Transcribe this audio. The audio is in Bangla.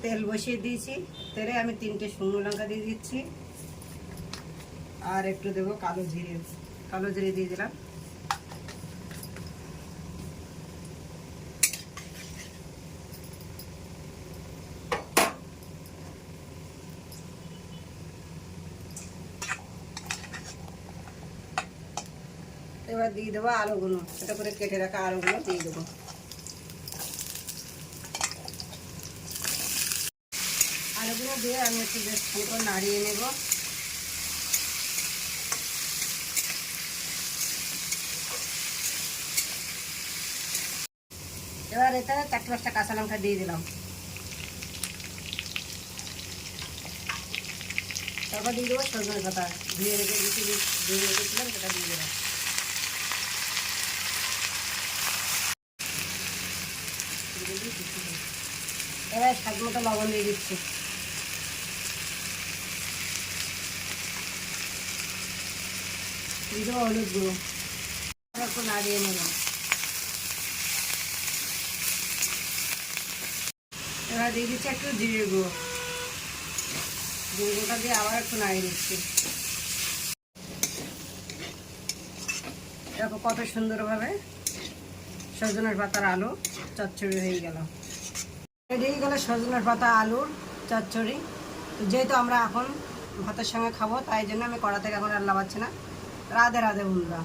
তেল বসিয়ে দিয়েছি, তেলে আমি 3টে শুকনো লঙ্কা দিয়ে দিচ্ছি আর একটু দেবো কালো জিরে দিয়ে দিলাম। এবার দিয়ে দেবো আলুগুলো, ছোটো করে কেটে রাখা আলুগুলো দিয়ে দেবো। আলুগুলো দিয়ে আমি একটু বেশ ভালো নাড়িয়ে নেব। এবার এতে 4-5টা কাঁচা লঙ্কা দিয়ে দিলাম। তারপর দিয়ে দেবো সজনে পাতা, ধুয়ে রেখেছিলাম সেটা দিয়ে দিলাম। এবার স্বাদ মতো লবণ দিয়ে দিচ্ছি। দিয়ে দেবো হলুদ গুঁড়ো, একটু নাড়িয়ে নিলাম। এবার দিয়ে দিচ্ছি একটু জিরে গুঁড়োটা দিয়ে আবার একটু নাড়িয়ে দিচ্ছি। দেখো কত সুন্দরভাবে সজনের পাতার আলু চচ্চড়ি হয়ে গেল। রেডি হয়ে গেল সজনের পাতা আলুর চচ্চড়ি। যেহেতু আমরা এখন ভাতের সঙ্গে খাবো, তাই জন্য আমি কড়া থেকে এখন আর লাগাচ্ছি না। রাধে রাধে বন্ধুরা।